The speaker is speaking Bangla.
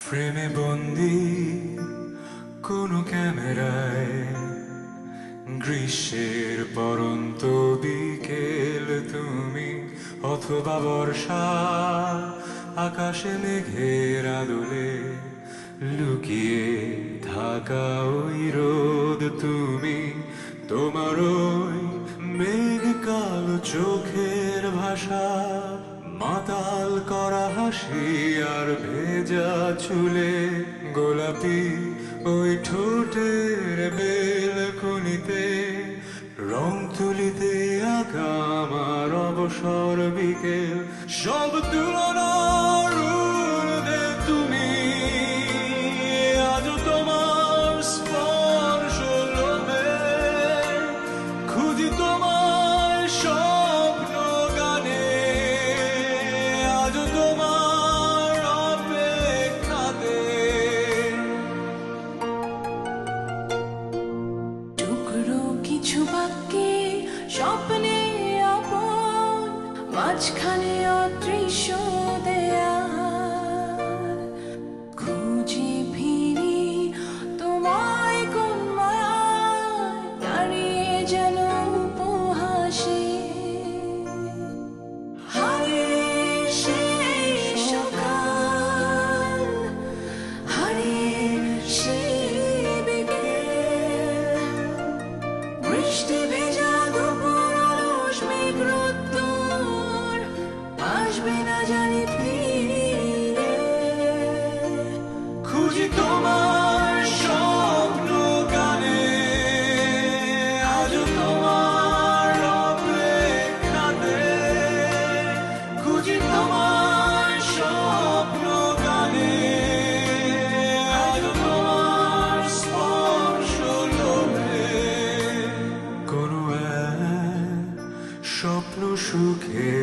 ফ্রেমে বন্দি কোনো ক্যামেরায় গ্রীষ্মের পরন্ত বিকেল তুমি, অথবা বর্ষা আকাশে মেঘের আদলে লুকিয়ে থাকা ওই রোদ তুমি। তোমার ওই মেঘ কালো চোখের ভাষা, মাতাল করা হাসি আর ভেজা চুলে, গোলাপি ওই ঠোঁটের বেলকনিতে রং তুলিতে আঁকা আমার অবসর বিকেল। সব তুলনার ঊর্ধ্বে তুমি, আজও তোমার স্পর্শ লোভে খুঁজি তোমার স্বপ্ন গানে, আজও তোমার অপেক্ষাতে। টুকরো কিছু বাক্যে স্বপ্নে আপন, মাঝখানে অদৃশ্য দেয়াল। খুঁজে ফিরি তোমায় কোন মায়ায়, দাঁড়িয়ে যেন উপহাসে। হারিয়ে সেই সকাল, হারিয়ে সেই বিকেল, বৃষ্টি ভেজা দুপুর অলস মেঘ রোদ্দুর, আসবে না জানি ফিরে। খুঁজি তোমার স্বপ্ন গানে, আজও তোমার অপেক্ষাতে। খুঁজি তোমার স্বপ্ন গানে, আজও তোমার স্পর্শ লোভে। কোনো এক স্বপ্ন সুখে